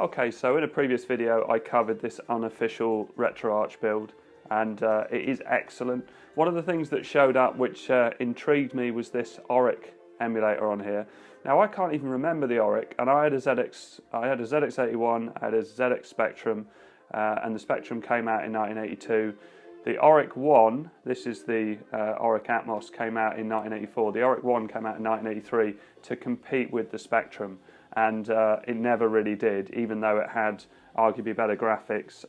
Okay, so in a previous video I covered this unofficial RetroArch build, and it is excellent. One of the things that showed up which intrigued me was this Oric emulator on here. Now I can't even remember the Oric, and I had a ZX81, I had a ZX Spectrum, and the Spectrum came out in 1982. The Oric 1, this is the Oric Atmos, came out in 1984. The Oric 1 came out in 1983 to compete with the Spectrum, and it never really did, even though it had arguably better graphics,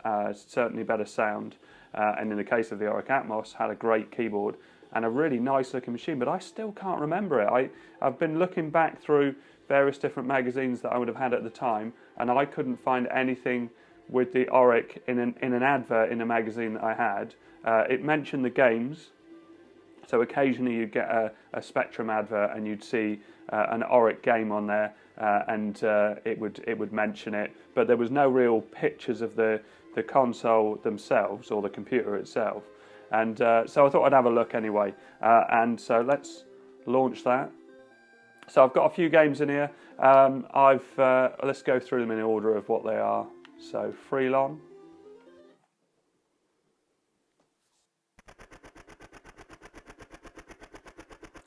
certainly better sound, and in the case of the Oric Atmos, had a great keyboard and a really nice looking machine, but I still can't remember it. I've been looking back through various different magazines that I would have had at the time, and I couldn't find anything with the Oric in an advert in a magazine that I had. It mentioned the games, so occasionally you'd get a Spectrum advert and you'd see an Oric game on there, and it would mention it, but there was no real pictures of the console themselves or the computer itself. And so I thought I'd have a look anyway, and so let's launch that. So I've got a few games in here. Let's go through them in order of what they are. So Freelon.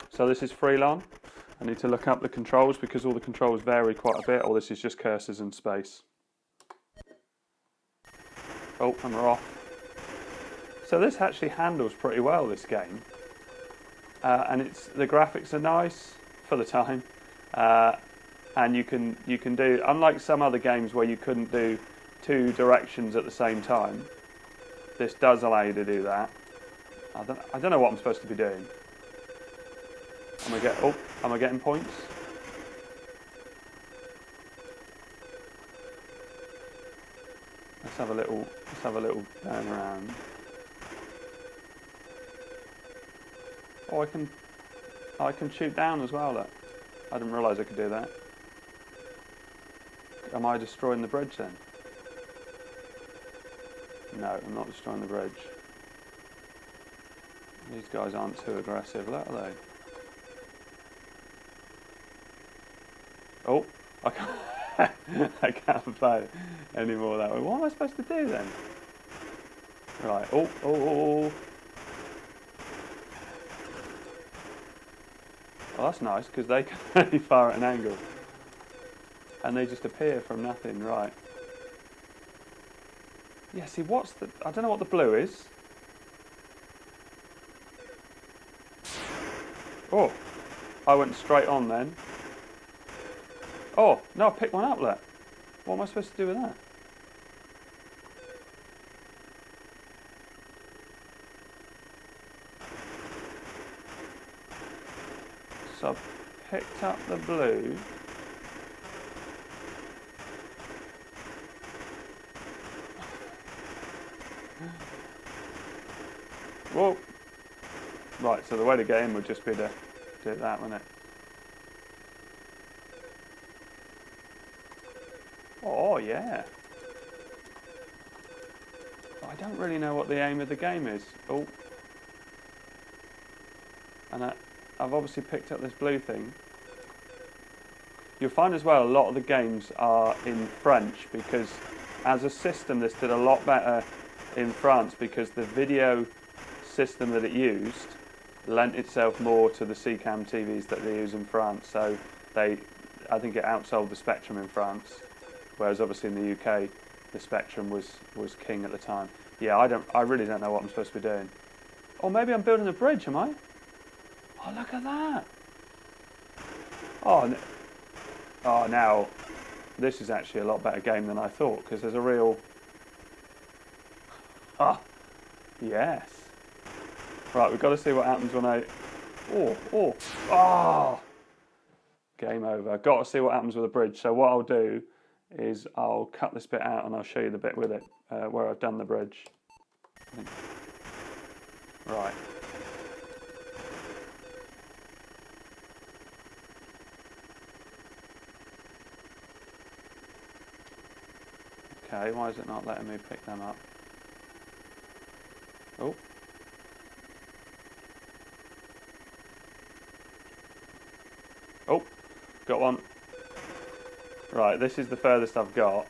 So this is Freelon. I need to look up the controls because all the controls vary quite a bit, or this is just cursors and space. Oh, and we're off. So this actually handles pretty well, this game, and the graphics are nice for the time, and you can do, unlike some other games where you couldn't do two directions at the same time, this does allow you to do that. I don't know what I'm supposed to be doing. Am I getting points? Let's have a little turn around. Oh, I can shoot down as well. Look. I didn't realise I could do that. Am I destroying the bridge then? No, I'm not destroying the bridge. These guys aren't too aggressive, are they? Oh, I can't play anymore that way. What am I supposed to do then? Right. Oh. Well, that's nice, because they can only fire at an angle. And they just appear from nothing, right. Yeah, see, I don't know what the blue is. Oh, I went straight on then. Oh, no, I picked one up, look. What am I supposed to do with that? So I picked up the blue. Whoa. Right, so the way to get in would just be to do that, wouldn't it? Oh, yeah. I don't really know what the aim of the game is. Oh. And I've obviously picked up this blue thing. You'll find as well a lot of the games are in French, because as a system this did a lot better in France, because the video system that it used lent itself more to the CCAM TVs that they use in France. So I think it outsold the Spectrum in France, whereas obviously in the UK the Spectrum was king at the time. Yeah, I really don't know what I'm supposed to be doing. Or maybe I'm building a bridge, am I? Oh, look at that! Oh, now this is actually a lot better game than I thought, because there's a real... Ah, yes. Right, we've got to see what happens when I... Oh! Game over. Got to see what happens with a bridge. So what I'll do is I'll cut this bit out and I'll show you the bit with it, where I've done the bridge. Right. Okay, why is it not letting me pick them up? Oh. Oh, got one. Right, this is the furthest I've got.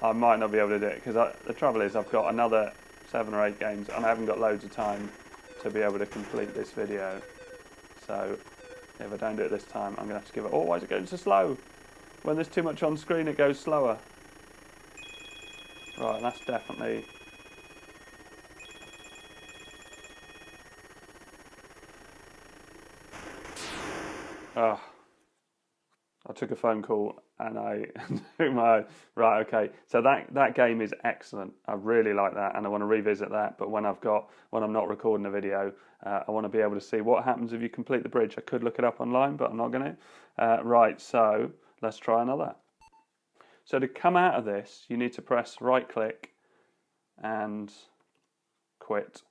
I might not be able to do it because the trouble is I've got another 7 or 8 games and I haven't got loads of time to be able to complete this video. So if I don't do it this time, I'm going to have to give it. Oh, why is it going so slow? When there's too much on screen, it goes slower. Right, that's definitely... Oh, I took a phone call and I took my... Right, okay. So that game is excellent. I really like that and I want to revisit that. But when I'm not recording a video, I want to be able to see what happens if you complete the bridge. I could look it up online, but I'm not going to. Right, so let's try another. So to come out of this, you need to press right click and quit.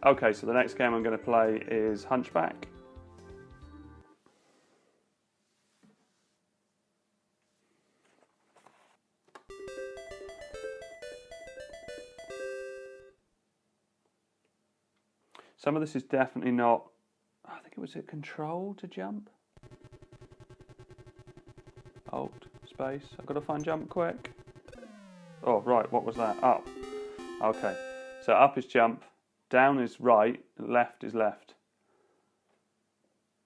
Okay, so the next game I'm going to play is Hunchback. Some of this is definitely not... I think it was a control to jump. Alt, space. I've got to find jump quick. Oh, right, what was that? Up. Okay. So up is jump, down is right, left is left.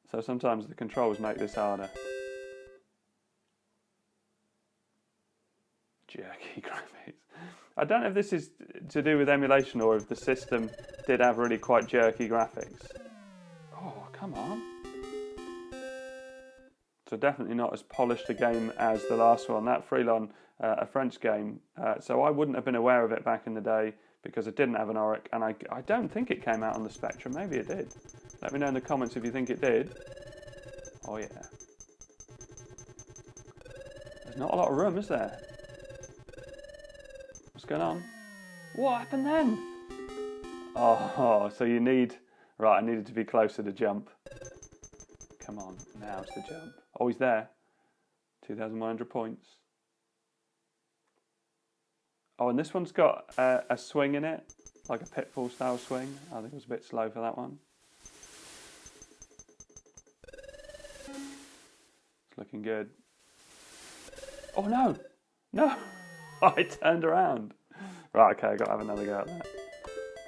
So sometimes the controls make this harder. Jerky graphics. I don't know if this is to do with emulation or if the system did have really quite jerky graphics. Oh, come on. So definitely not as polished a game as the last one. That Freelon, a French game. So I wouldn't have been aware of it back in the day because it didn't have an Oric, and I don't think it came out on the Spectrum. Maybe it did. Let me know in the comments if you think it did. Oh yeah. There's not a lot of room, is there? What's going on? What happened then? Oh, so you need... Right, I needed to be closer to jump. Come on, now's the jump. Oh, he's there. 2,100 points. Oh, and this one's got a swing in it, like a pitfall style swing. I think it was a bit slow for that one. It's looking good. Oh no! No! I turned around. Right, okay, I've got to have another go at that.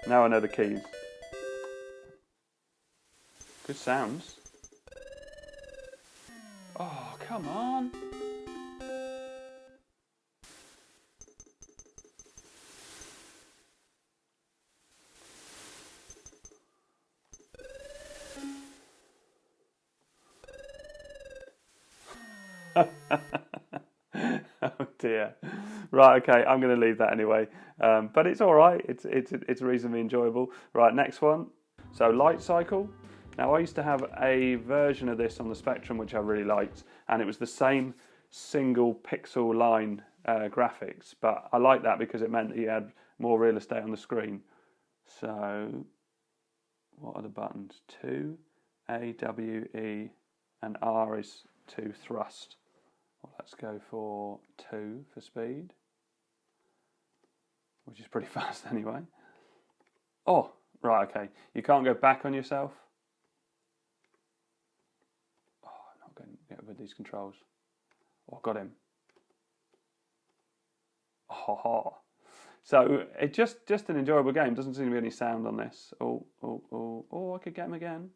Now I know the keys. Good sounds. Oh, come on. Oh dear. Right, okay, I'm going to leave that anyway. But it's all right. It's reasonably enjoyable. Right, next one. So light cycle. Now I used to have a version of this on the Spectrum which I really liked, and it was the same single pixel line graphics. But I liked that because it meant that you had more real estate on the screen. So what are the buttons? 2, A, W, E, and R is to thrust. Well, let's go for 2 for speed, which is pretty fast anyway. Oh, right, okay. You can't go back on yourself. Oh, I'm not going to get with these controls. Oh, got him. Oh, so it's just an enjoyable game. Doesn't seem to be any sound on this. Oh, I could get him again.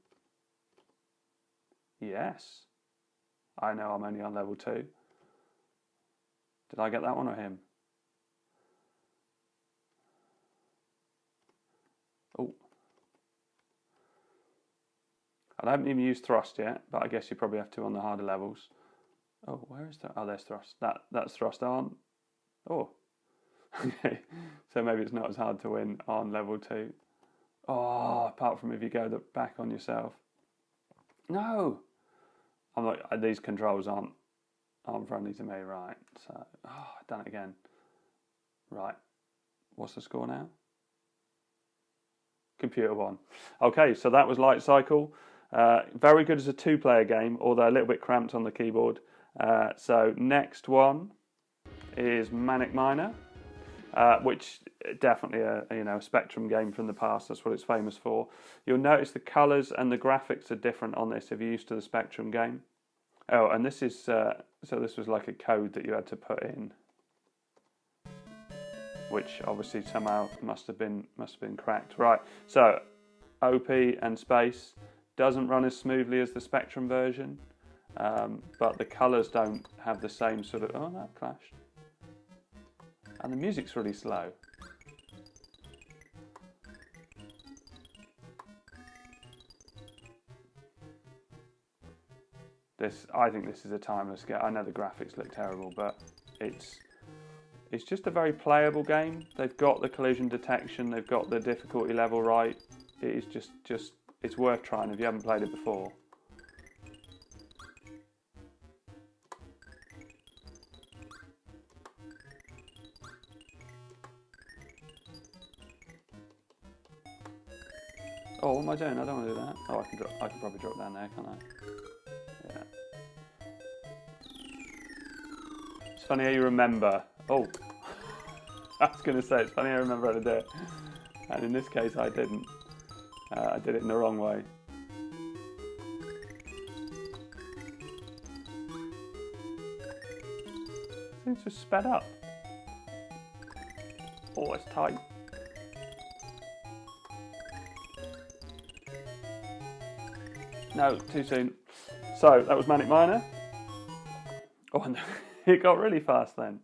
Yes. I know I'm only on level 2. Did I get that one or him? Oh. I haven't even used thrust yet, but I guess you probably have to on the harder levels. Oh, where is that? Oh, there's thrust. That's thrust on. Oh. Okay. So maybe it's not as hard to win on level 2. Oh, apart from if you go back on yourself. No. I'm like, these controls aren't friendly to me, right? So, I've done it again. Right, what's the score now? Computer 1. Okay, so that was Light Cycle. Very good as a 2-player game, although a little bit cramped on the keyboard. So next one is Manic Miner, which definitely a Spectrum game from the past. That's what it's famous for. You'll notice the colours and the graphics are different on this if you're used to the Spectrum game. Oh, and this is so this was like a code that you had to put in. which obviously somehow must have been cracked. Right, so OP and Space doesn't run as smoothly as the Spectrum version, but the colours don't have the same sort of... Oh, that clashed. And the music's really slow. I think this is a timeless game. I know the graphics look terrible, but it's just a very playable game. They've got the collision detection, they've got the difficulty level right. It is just it's worth trying if you haven't played it before. Oh, what am I doing? I don't want to do that. Oh, I can probably drop down there, can't I? Yeah. It's funny how you remember. Oh, I was going to say, it's funny how I remember how to do it. And in this case, I didn't. I did it in the wrong way. Things just sped up. Oh, it's tight. No, too soon. So, that was Manic Miner. Oh, and it got really fast then.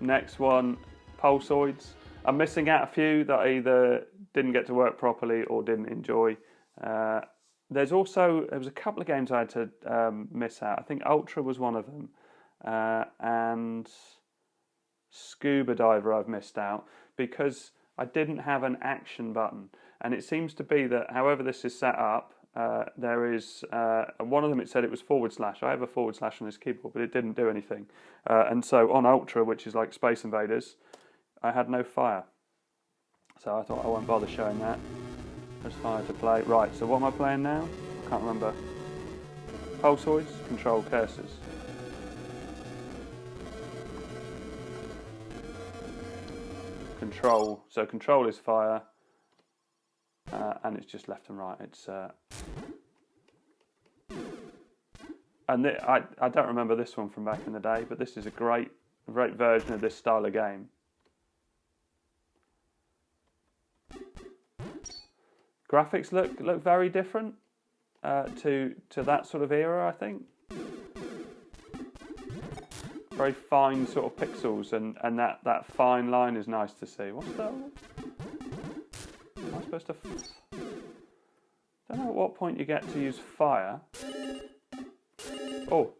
Next one, Pulsoids. I'm missing out a few that I either didn't get to work properly or didn't enjoy. There was a couple of games I had to miss out. I think Ultra was one of them. And Scuba Diver I've missed out because I didn't have an action button. And it seems to be that however this is set up, there is one of them. It said it was /. I have a / on this keyboard, but it didn't do anything. And so on Ultra, which is like Space Invaders, I had no fire. So I thought I won't bother showing that. There's fire to play. Right. So what am I playing now? I can't remember. Pulsoids, control cursors. Control. So control is fire. And it's just left and right. It's and I don't remember this one from back in the day, but this is a great version of this style of game. Graphics look very different to that sort of era, I think. Very fine sort of pixels, and that fine line is nice to see. What's that? Am I supposed to... I don't know at what point you get to use fire. Oh.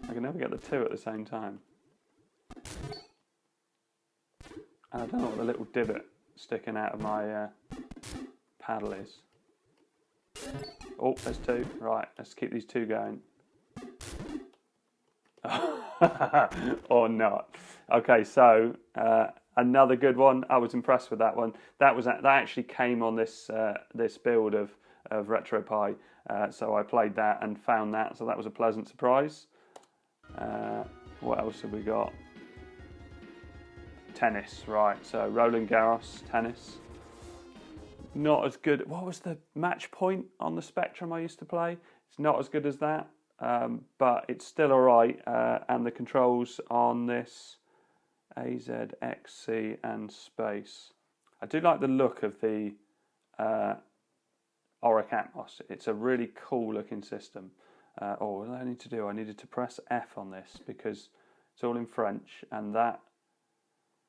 I can never get the two at the same time. And I don't know what the little divot sticking out of my paddle is. Oh, there's two. Right, let's keep these two going. Or not. Okay, so another good one. I was impressed with that one. That actually came on this build of Retropie. So I played that and found that. So that was a pleasant surprise. What else have we got? Tennis, right. So Roland Garros tennis. Not as good. What was the match point on the Spectrum I used to play? It's not as good as that. But it's still alright, and the controls on this AZ, XC and Space. I do like the look of the Oric Atmos. It's a really cool looking system. What did I need to do? I needed to press F on this because it's all in French, and that.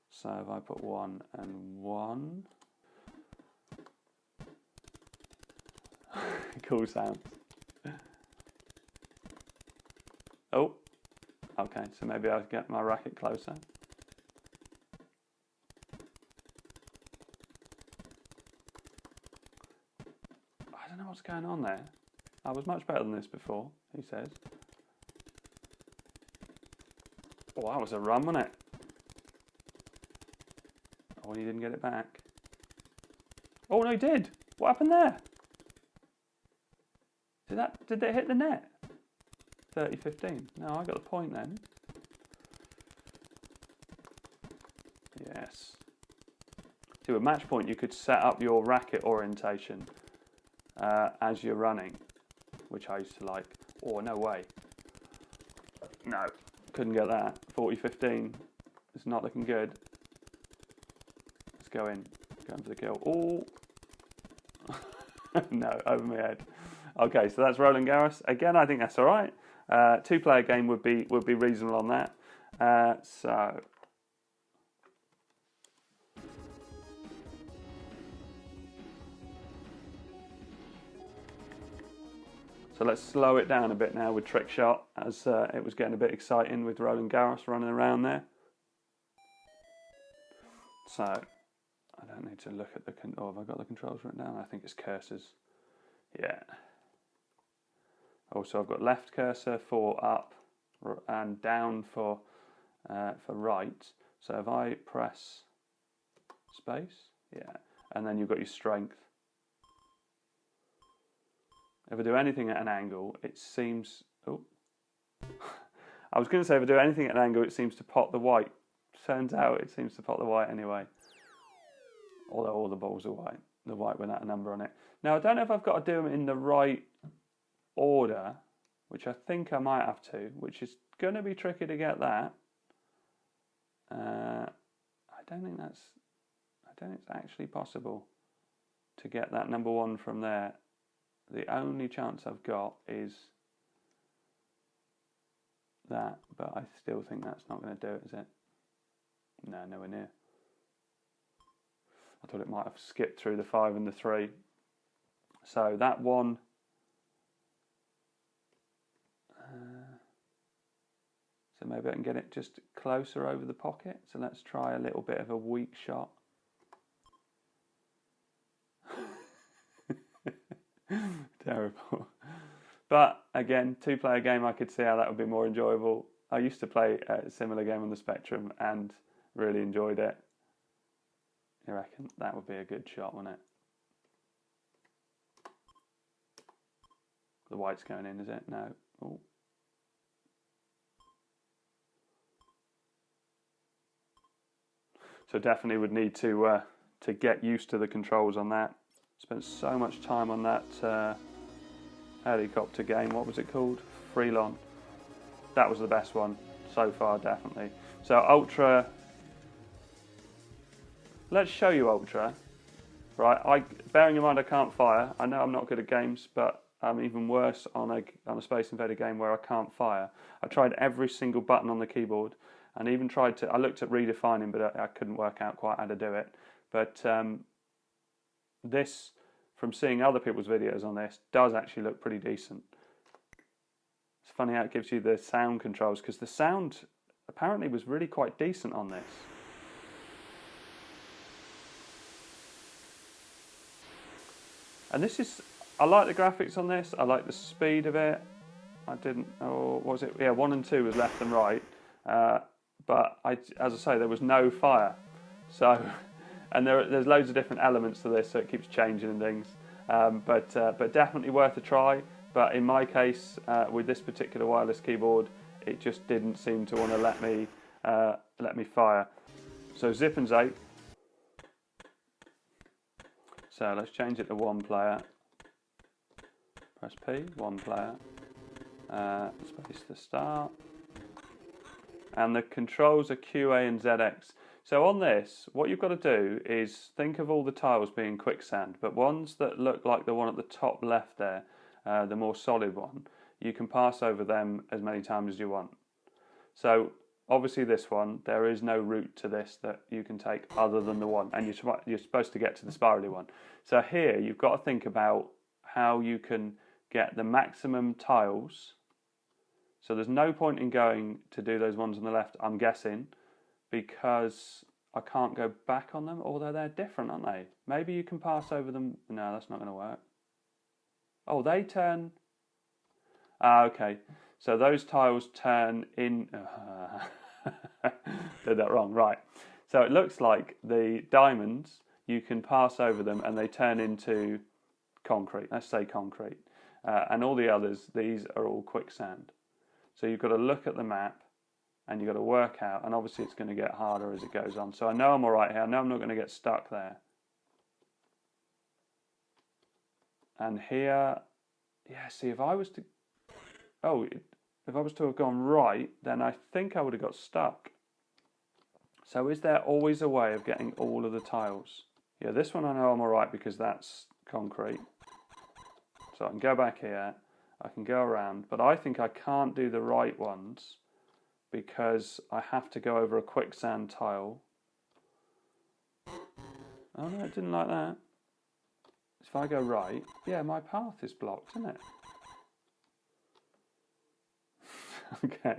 So if I put 1 and 1. Cool sound. Oh, okay, so maybe I'll get my racket closer. I don't know what's going on there. I was much better than this before, he says. Oh, that was a run, wasn't it? Oh, and he didn't get it back. Oh, no, he did. What happened there? Did it hit the net? 30-15. No, I got the point then. Yes. To a match point, you could set up your racket orientation as you're running, which I used to like. Oh, no way. No, couldn't get that. 40-15. It's not looking good. Let's go in. Going for the kill. Oh! No, over my head. Okay, so that's Roland Garros. Again, I think that's all right. Two-player game would be reasonable on that. So let's slow it down a bit now with trickshot, as it was getting a bit exciting with Roland Garros running around there. So I don't need to look at the... Oh, have I got the controls written down? I think it's cursors. Yeah. Also, I've got left cursor for up and down for right. So if I press space, yeah, and then you've got your strength. If I do anything at an angle, it seems... Oh. I was going to say if I do anything at an angle, it seems to pop the white. Turns out it seems to pop the white anyway. Although all the balls are white. The white without a number on it. Now, I don't know if I've got to do them in the right order, which I think I might have to, which is going to be tricky to get that. I don't think it's actually possible to get that number one from there. The only chance I've got is that, but I still think that's not going to do it, is it? No, nowhere near. I thought it might have skipped through the 5 and the 3. So that one... so maybe I can get it just closer over the pocket. So let's try a little bit of a weak shot. Terrible. But again, two-player game, I could see how that would be more enjoyable. I used to play a similar game on the Spectrum and really enjoyed it. You reckon that would be a good shot, wouldn't it? The white's going in, is it? No. Ooh. So definitely would need to get used to the controls on that. Spent so much time on that helicopter game. What was it called? Freelon. That was the best one so far, definitely. So Ultra. Let's show you Ultra. Right. Bearing in mind I can't fire. I know I'm not good at games, but I'm even worse on a Space Invader game where I can't fire. I tried every single button on the keyboard, and even tried to. I looked at redefining, but I couldn't work out quite how to do it. But this, from seeing other people's videos on this, does actually look pretty decent. It's funny how it gives you the sound controls, because the sound apparently was really quite decent on this. And this is, I like the graphics on this, I like the speed of it. What was it? Yeah, 1 and 2 was left and right. But as I say, there was no fire. So, and there's loads of different elements to this, so it keeps changing and things. But definitely worth a try. But in my case, with this particular wireless keyboard, it just didn't seem to want to let me fire. So zip and zape. So let's change it to 1 player. Press P, 1 player. Space to start. And the controls are QA and ZX. So on this, what you've got to do is think of all the tiles being quicksand, but ones that look like the one at the top left there, the more solid one, you can pass over them as many times as you want. So obviously this one, there is no route to this that you can take other than the one, and you're supposed to get to the spirally one. So here you've got to think about how you can get the maximum tiles. So there's no point in going to do those ones on the left, I'm guessing, because I can't go back on them, although they're different, aren't they? Maybe you can pass over them. No, that's not going to work. Oh, they turn... okay. So those tiles turn in... did that wrong, right. So it looks like the diamonds, you can pass over them and they turn into concrete. Let's say concrete. And all the others, these are all quicksand. So you've got to look at the map and you've got to work out, and obviously it's going to get harder as it goes on. So I know I'm all right here. I know I'm not going to get stuck there. And here, yeah, see, if I was to... Oh, if I was to have gone right, then I think I would have got stuck. So is there always a way of getting all of the tiles? Yeah, this one I know I'm alright because that's concrete. So I can go back here, I can go around, but I think I can't do the right ones because I have to go over a quicksand tile. Oh no, it didn't like that. If I go right, yeah, my path is blocked, isn't it? Okay,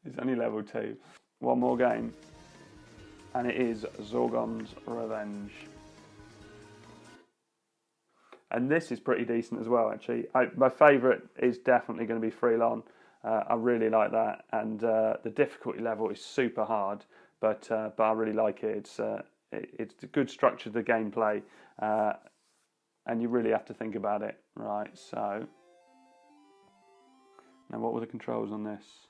it's only level 2. One more game, and it is Zorgons Revenge. And this is pretty decent as well, actually. My favourite is definitely going to be Freelon. I really like that, and the difficulty level is super hard, but I really like it. It's a good structure to the gameplay, and you really have to think about it. Right, so now what were the controls on this?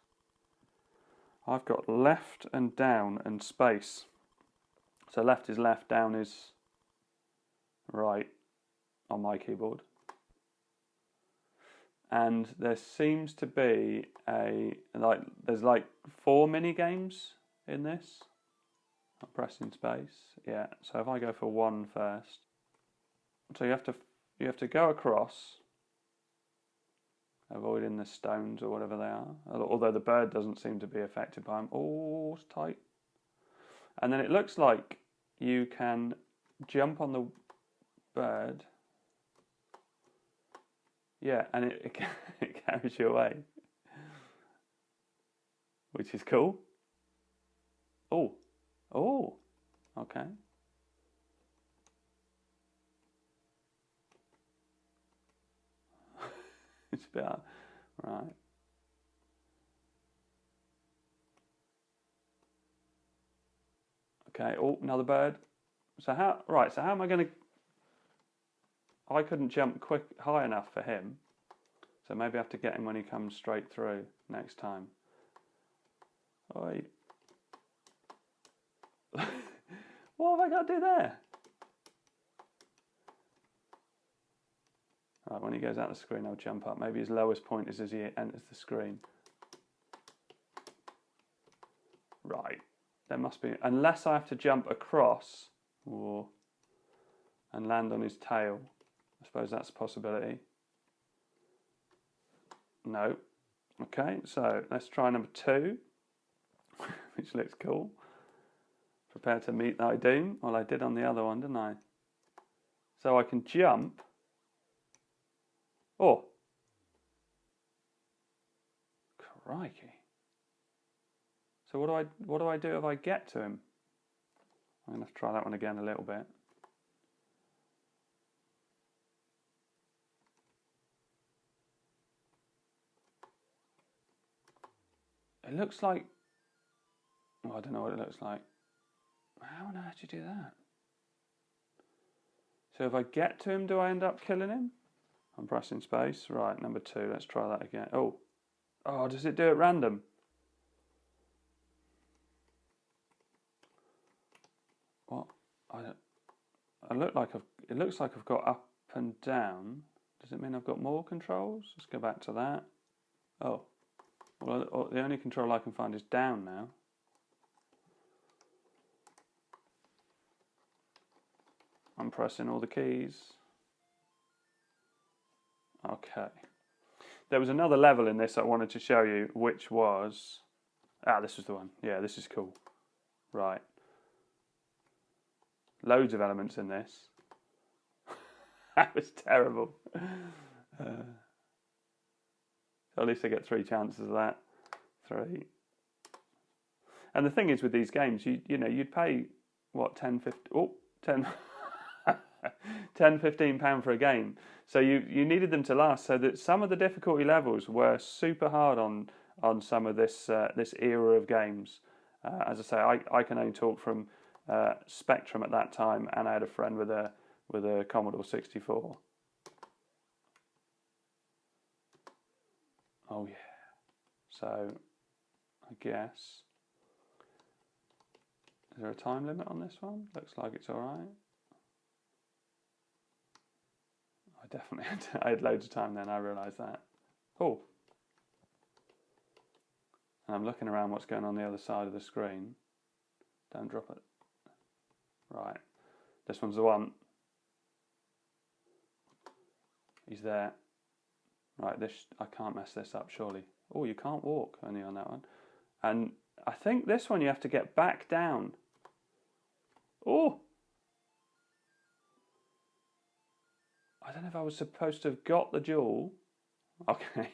I've got left and down and space. So left is left, down is right on my keyboard. And there seems to be there's like 4 mini games in this. I'm pressing space. Yeah. So if I go for 1 first, so you have to go across, avoiding the stones or whatever they are. Although the bird doesn't seem to be affected by them. Oh, it's tight. And then it looks like you can jump on the bird. Yeah, and it carries you away, which is cool. Oh, okay. It's a bit hard. Right. Okay. Oh, another bird. So how am I going to? I couldn't jump high enough for him, so maybe I have to get him when he comes straight through next time. Oi. What have I got to do there? Right, when he goes out the screen, I'll jump up. Maybe his lowest point is as he enters the screen. Right. There must be, unless I have to jump across and land on his tail. I suppose that's a possibility. No. Okay, so let's try number 2, which looks cool. Prepare to meet thy doom. Well, I did on the other one, didn't I? So I can jump. Oh. Crikey. So what do I do if I get to him? I'm going to have to try that one again a little bit. It looks like, I don't know what it looks like. How on earth do you do that? So if I get to him, do I end up killing him? I'm pressing space. Right, number 2. Let's try that again. Oh, does it do it random? What? It looks like I've got up and down. Does it mean I've got more controls? Let's go back to that. Oh, well, the only control I can find is down now. I'm pressing all the keys. Okay. There was another level in this I wanted to show you, which was... this was the one. Yeah, this is cool. Right. Loads of elements in this. That was terrible. So at least I get 3 chances of that. 3. And the thing is with these games, you'd pay, what, 10, 15 pound for a game. So you needed them to last, so that some of the difficulty levels were super hard on some of this era of games. As I say, I can only talk from Spectrum at that time, and I had a friend with a Commodore 64. Oh yeah. So I guess, is there a time limit on this one? Looks like it's all right. I definitely I had loads of time then, I realised that. Oh. And I'm looking around what's going on the other side of the screen. Don't drop it. Right. This one's the one. He's there. Right, I can't mess this up, surely. Oh, you can't walk only on that one. And I think this one you have to get back down. Oh! I don't know if I was supposed to have got the jewel. Okay.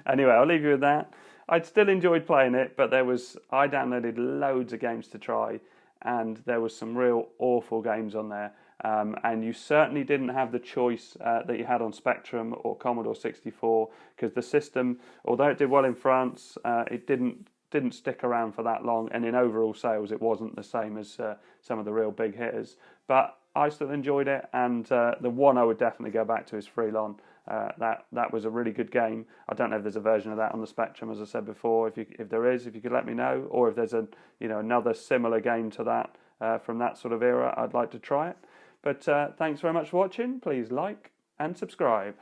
Anyway, I'll leave you with that. I'd still enjoyed playing it, but I downloaded loads of games to try, and there was some real awful games on there. And you certainly didn't have the choice that you had on Spectrum or Commodore 64, because the system, although it did well in France, it didn't stick around for that long, and in overall sales it wasn't the same as some of the real big hitters. But I still enjoyed it, and the one I would definitely go back to is Freelon. That was a really good game. I don't know if there's a version of that on the Spectrum, as I said before. If there is, if you could let me know, or if there's another similar game to that from that sort of era, I'd like to try it. But thanks very much for watching. Please like and subscribe.